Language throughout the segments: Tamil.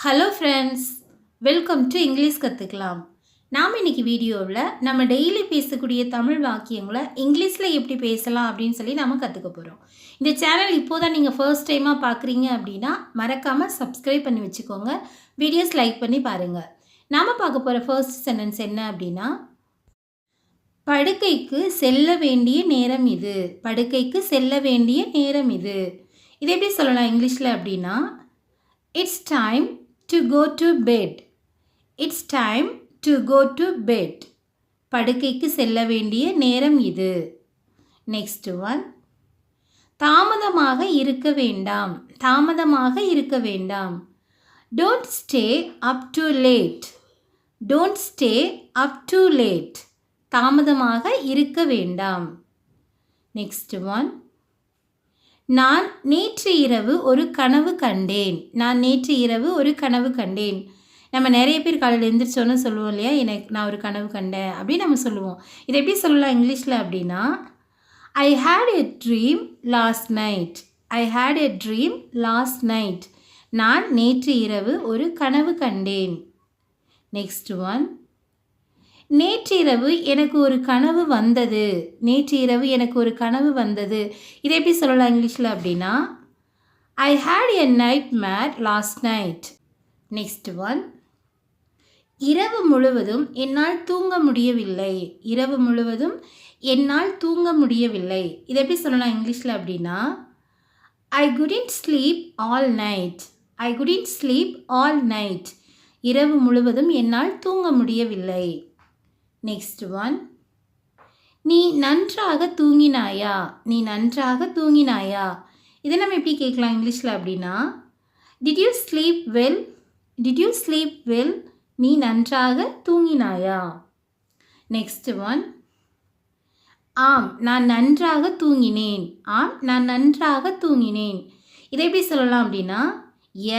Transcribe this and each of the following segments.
Hello friends, welcome to English கற்றுக்கலாம். நாம் இன்றைக்கி வீடியோவில் நம்ம டெய்லி பேசக்கூடிய தமிழ் வாக்கியங்களை இங்கிலீஷில் எப்படி பேசலாம் அப்படின்னு சொல்லி நாம் கற்றுக்க போகிறோம். இந்த சேனல் இப்போ தான் நீங்கள் ஃபர்ஸ்ட் டைமாக பார்க்குறீங்க அப்படின்னா மறக்காமல் சப்ஸ்கிரைப் பண்ணி வச்சுக்கோங்க. வீடியோஸ் லைக் பண்ணி பாருங்கள். நாம் பார்க்க போகிற ஃபர்ஸ்ட் சென்டென்ஸ் என்ன அப்படின்னா, படுக்கைக்கு செல்ல வேண்டிய நேரம் இது. படுக்கைக்கு செல்ல வேண்டிய நேரம் இது. இது எப்படி சொல்லலாம் இங்கிலீஷில் அப்படின்னா, it's time to go to bed. It's time to go to bed. படுக்கைக்கு செல்ல வேண்டிய நேரம் இது. நெக்ஸ்ட் ஒன், தாமதமாக இருக்க வேண்டாம். தாமதமாக இருக்க வேண்டாம். Don't stay up too late. Don't stay up too late. தாமதமாக இருக்க வேண்டாம். நெக்ஸ்ட் ஒன், நான் நேற்று இரவு ஒரு கனவு கண்டேன். நான் நேற்று இரவு ஒரு கனவு கண்டேன். நம்ம நிறைய பேர் காலையில் எழுந்திரிச்சோன்னு சொல்லுவோம் இல்லையா, நான் ஒரு கனவு கண்டேன் அப்படின்னு நம்ம சொல்லுவோம். இதை எப்படி சொல்லலாம் இங்கிலீஷில் அப்படின்னா, I had a dream last night. I had a dream last night. நான் நேற்று இரவு ஒரு கனவு கண்டேன். நெக்ஸ்ட் ஒன், நேற்றிரவு எனக்கு ஒரு கனவு வந்தது. நேற்று இரவு எனக்கு ஒரு கனவு வந்தது. இதை எப்படி சொல்லலாம் இங்கிலீஷில் அப்படின்னா, I had a nightmare last night. Next one, இரவு முழுவதும் என்னால் தூங்க முடியவில்லை. இரவு முழுவதும் என்னால் தூங்க முடியவில்லை. இதை எப்படி சொல்லலாம் இங்கிலீஷில் அப்படின்னா, ஐ குடின்ட் ஸ்லீப் ஆல் நைட். ஐ குடின்ட் ஸ்லீப் ஆல் நைட். இரவு முழுவதும் என்னால் தூங்க முடியவில்லை. நெக்ஸ்ட் ஒன், நீ நன்றாக தூங்கினாயா. நீ நன்றாக தூங்கினாயா. இதை நம்ம எப்படி கேட்கலாம் இங்கிலீஷில் அப்படின்னா, did you sleep well. Did you sleep well. நீ நன்றாக தூங்கினாயா. நெக்ஸ்ட் ஒன், ஆம் நான் நன்றாக தூங்கினேன். ஆம் நான் நன்றாக தூங்கினேன். இதை எப்படி சொல்லலாம் அப்படின்னா,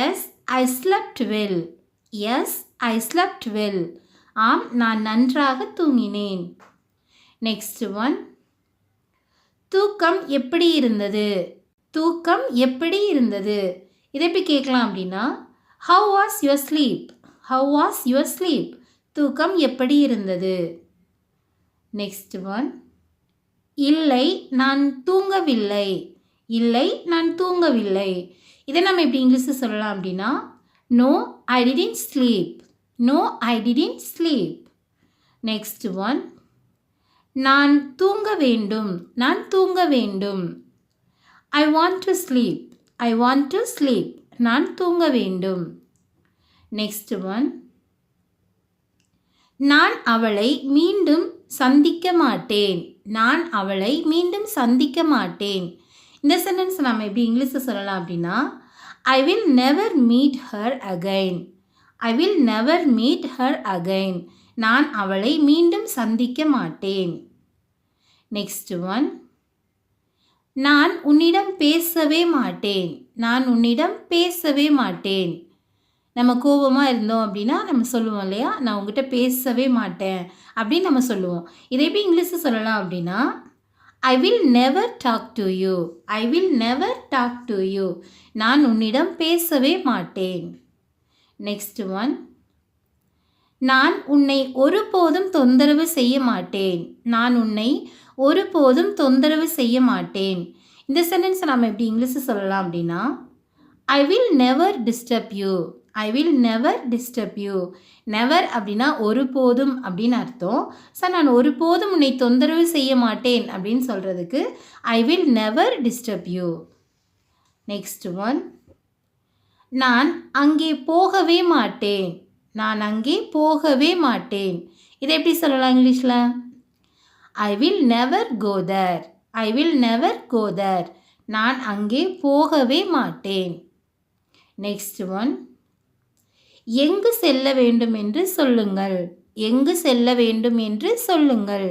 yes I slept well. Yes I slept well. ஆம் நான் நன்றாக தூங்கினேன். நெக்ஸ்ட் ஒன், தூக்கம் எப்படி இருந்தது. தூக்கம் எப்படி இருந்தது. இதை எப்படி கேட்கலாம் அப்படின்னா, how was your sleep. How was your sleep. தூக்கம் எப்படி இருந்தது. நெக்ஸ்ட் ஒன், இல்லை நான் தூங்கவில்லை. இல்லை நான் தூங்கவில்லை. இதை நம்ம எப்படி இங்கிலீஷில் சொல்லலாம் அப்படின்னா, no I didn't sleep. No, I didn't sleep. Next one, நான் தூங்க வேண்டும். நான் தூங்க வேண்டும். I want to sleep. I want to sleep. நான் தூங்க வேண்டும். Next one, நான் அவளை மீண்டும் சந்திக்க மாட்டேன். நான் அவளை மீண்டும் சந்திக்க மாட்டேன். இந்த சென்டென்ஸ் நம்ம எப்படி இங்கிலீஷில் சொல்லலாம் அப்படின்னா, I will never meet her again. I will never meet her again. நான் அவளை மீண்டும் சந்திக்க மாட்டேன். நெக்ஸ்ட் ஒன், நான் உன்னிடம் பேசவே மாட்டேன். நான் உன்னிடம் பேசவே மாட்டேன். நம்ம கோபமாக இருந்தோம் அப்படின்னா நம்ம சொல்லுவோம் இல்லையா, நான் உங்ககிட்ட பேசவே மாட்டேன் அப்படின்னு நம்ம சொல்லுவோம். இதை எப்படி இங்கிலீஷில் சொல்லலாம் அப்படின்னா, I will never talk to you. I will never talk to you. நான் உன்னிடம் பேசவே மாட்டேன். நெக்ஸ்ட் ஒன், நான் உன்னை ஒருபோதும் தொந்தரவு செய்ய மாட்டேன். நான் உன்னை ஒருபோதும் தொந்தரவு செய்ய மாட்டேன். இந்த சென்டென்ஸை நம்ம எப்படி இங்கிலீஷில் சொல்லலாம் அப்படின்னா, I will never disturb you. I will never disturb you. Never அப்படின்னா ஒருபோதும் அப்படின்னு அர்த்தம். ஸோ நான் ஒருபோதும் உன்னை தொந்தரவு செய்ய மாட்டேன் அப்படின்னு சொல்கிறதுக்கு ஐ will never disturb you. Next one, நான் அங்கே போகவே மாட்டேன். நான் அங்கே போகவே மாட்டேன். இதை எப்படி சொல்லலாம் இங்கிலீஷில், I will never go there. I will never go there. நான் அங்கே போகவே மாட்டேன். நெக்ஸ்ட் ஒன், எங்கு செல்ல வேண்டும் என்று சொல்லுங்கள். எங்கு செல்ல வேண்டும் என்று சொல்லுங்கள்.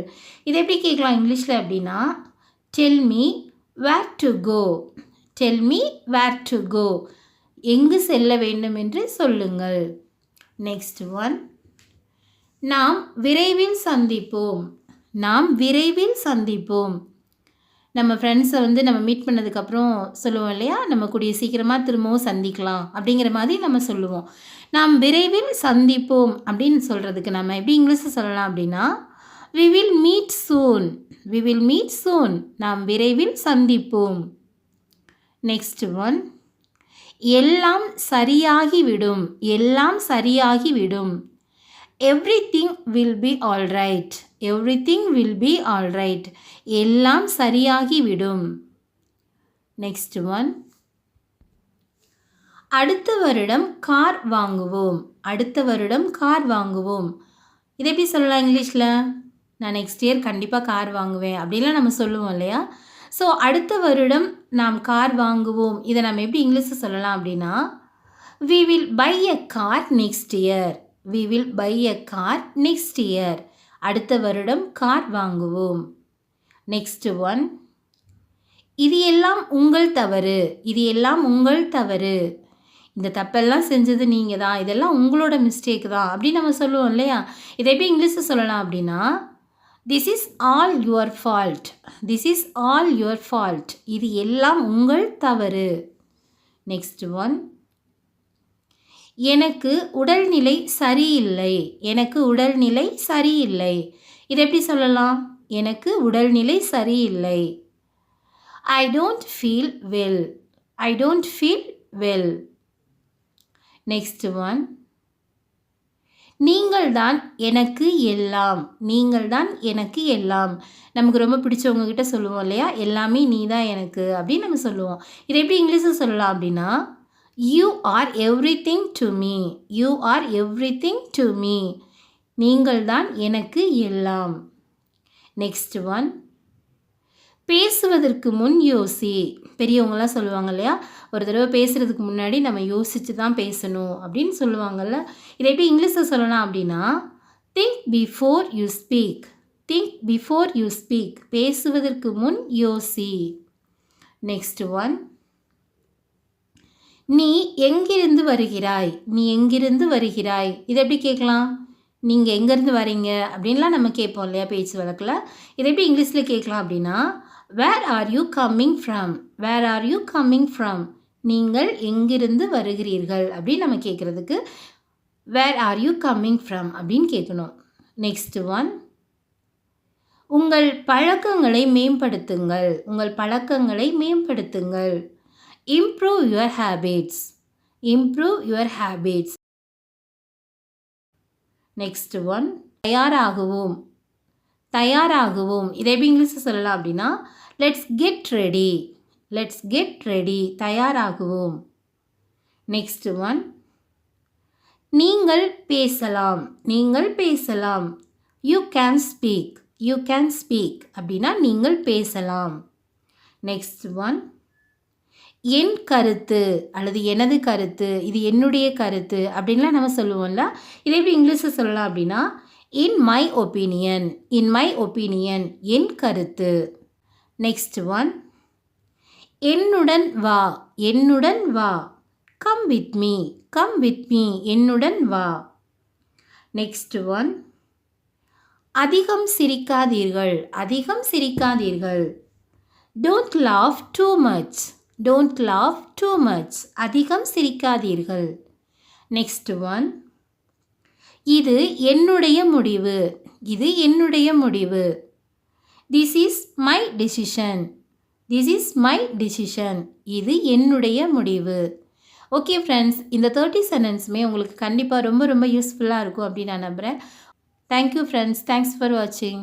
இதை எப்படி கேட்கலாம் இங்கிலீஷில் அப்படின்னா, tell me where to go. Tell me where to go. எங்கு செல்ல வேண்டும் என்று சொல்லுங்கள். நெக்ஸ்ட் ஒன், நாம் விரைவில் சந்திப்போம். நாம் விரைவில் சந்திப்போம். நம்ம ஃப்ரெண்ட்ஸை வந்து நம்ம மீட் பண்ணதுக்கப்புறம் சொல்லுவோம் இல்லையா, நம்ம கூடிய சீக்கிரமாக திரும்பவும் சந்திக்கலாம் அப்படிங்கிற மாதிரி நம்ம சொல்லுவோம். நாம் விரைவில் சந்திப்போம் அப்படின்னு சொல்கிறதுக்கு நம்ம எப்படி இங்கிலீஷில் சொல்லலாம் அப்படின்னா, we will meet soon. we will meet soon. நாம் விரைவில் சந்திப்போம். நெக்ஸ்ட் ஒன், எல்லாம் சரியாகிவிடும். எல்லாம் சரியாகிவிடும். everything will be all right. everything will be all right. எல்லாம் சரியாகிவிடும். நெக்ஸ்ட் ஒன், அடுத்த வருடம் கார் வாங்குவோம். அடுத்த வருடம் கார் வாங்குவோம். இதை எப்படி சொல்லலாம் இங்கிலீஷில்? நான் நெக்ஸ்ட் இயர் கண்டிப்பாக கார் வாங்குவேன் அப்படின்லாம் நம்ம சொல்லுவோம் இல்லையா? ஸோ அடுத்த வருடம் நாம் கார் வாங்குவோம். இதை நம்ம எப்படி இங்கிலீஷில் சொல்லலாம் அப்படின்னா, we will buy a car next year. we will buy a car next year. அடுத்த வருடம் கார் வாங்குவோம். நெக்ஸ்ட் ஒன், இது எல்லாம் உங்கள் தவறு. இது எல்லாம் உங்கள் தவறு. இந்த தப்பெல்லாம் செஞ்சது நீங்கள் தான், இதெல்லாம் உங்களோட மிஸ்டேக் தான் அப்படின்னு நம்ம சொல்லுவோம் இல்லையா? இதை எப்படி இங்கிலீஷில் சொல்லலாம் அப்படின்னா, this is all your fault. This is all your fault. இது எல்லாம் உங்கள் தவறு. நெக்ஸ்ட் ஒன், எனக்கு உடல்நிலை சரியில்லை. எனக்கு உடல்நிலை சரியில்லை. இதை எப்படி சொல்லலாம்? எனக்கு உடல்நிலை சரியில்லை. I don't feel well. I don't feel well. Next one, நீங்கள் தான் எனக்கு எல்லாம். நீங்கள் தான் எனக்கு எல்லாம். நமக்கு ரொம்ப பிடிச்சவங்க கிட்ட சொல்லுவோம் இல்லையா, எல்லாமே நீ தான் எனக்கு அப்படின்னு நம்ம சொல்லுவோம். இதை எப்படி இங்கிலீஷில் சொல்லலாம் அப்படின்னா, you are everything to me. You are everything to me. நீங்கள் தான் எனக்கு எல்லாம். நெக்ஸ்ட் ஒன், பேசுவதற்கு முன் யோசி. பெரியவங்களாம் சொல்லுவாங்க இல்லையா, ஒரு தடவை பேசுகிறதுக்கு முன்னாடி நம்ம யோசித்து தான் பேசணும் அப்படின்னு சொல்லுவாங்கள்ல. இதை எப்படி இங்கிலீஷில் சொல்லலாம் அப்படின்னா, think before you speak. Think before you speak. பேசுவதற்கு முன் யோசி. நெக்ஸ்ட் ஒன், நீ எங்கிருந்து வருகிறாய். நீ எங்கிருந்து வருகிறாய். இதை எப்படி கேட்கலாம்? நீங்கள் எங்கேருந்து வரீங்க அப்படின்லாம் நம்ம கேட்போம் இல்லையா பேச்சு வழக்கில். இதை எப்படி இங்கிலீஷில் கேட்கலாம் அப்படின்னா, where are you coming from. Where are you coming from. நீங்கள் எங்கிருந்து வருகிறீர்கள் அப்படின்னு நம்ம கேட்குறதுக்கு where are you coming from அப்படின்னு கேட்கணும். நெக்ஸ்ட் ஒன், உங்கள் பழக்கங்களை மேம்படுத்துங்கள். உங்கள் பழக்கங்களை மேம்படுத்துங்கள். Improve your habits. Improve your habits. Next one, தயாராகுவோம். தயாராகுவோம். இதை எப்படி இங்கிலீஷில் சொல்லலாம் அப்படின்னா, let's get ready. Let's get ready. தயாராகுவோம். நெக்ஸ்ட் ஒன், நீங்கள் பேசலாம். நீங்கள் பேசலாம். You can speak. You can speak அப்படின்னா நீங்கள் பேசலாம். நெக்ஸ்ட் ஒன், என் கருத்து அல்லது எனது கருத்து, இது என்னுடைய கருத்து அப்படின்லாம் நம்ம சொல்லுவோம்ல. இதை எப்படி இங்கிலீஷில் சொல்லலாம் அப்படின்னா, in my opinion. In my opinion. என் கருத்து. நெக்ஸ்ட் ஒன், என்னுடன் வா. என்னுடன் வா. Come with me. Come with me. என்னுடன் வா. நெக்ஸ்ட் ஒன், அதிகம் சிரிக்காதீர்கள். அதிகம் சிரிக்காதீர்கள். Don't laugh too much. Don't laugh too much. அதிகம் சிரிக்காதீர்கள். நெக்ஸ்ட் ஒன், இது என்னுடைய முடிவு. இது என்னுடைய முடிவு. This is my decision. This is my decision. இது என்னுடைய முடிவு. ஓகே ஃப்ரெண்ட்ஸ், இந்த 30 சென்டென்ஸுமே உங்களுக்கு கண்டிப்பாக ரொம்ப ரொம்ப யூஸ்ஃபுல்லாக இருக்கும் அப்படின்னு நான் நம்புகிறேன். Thank you friends. தேங்க்ஸ் ஃபார் வாட்சிங்.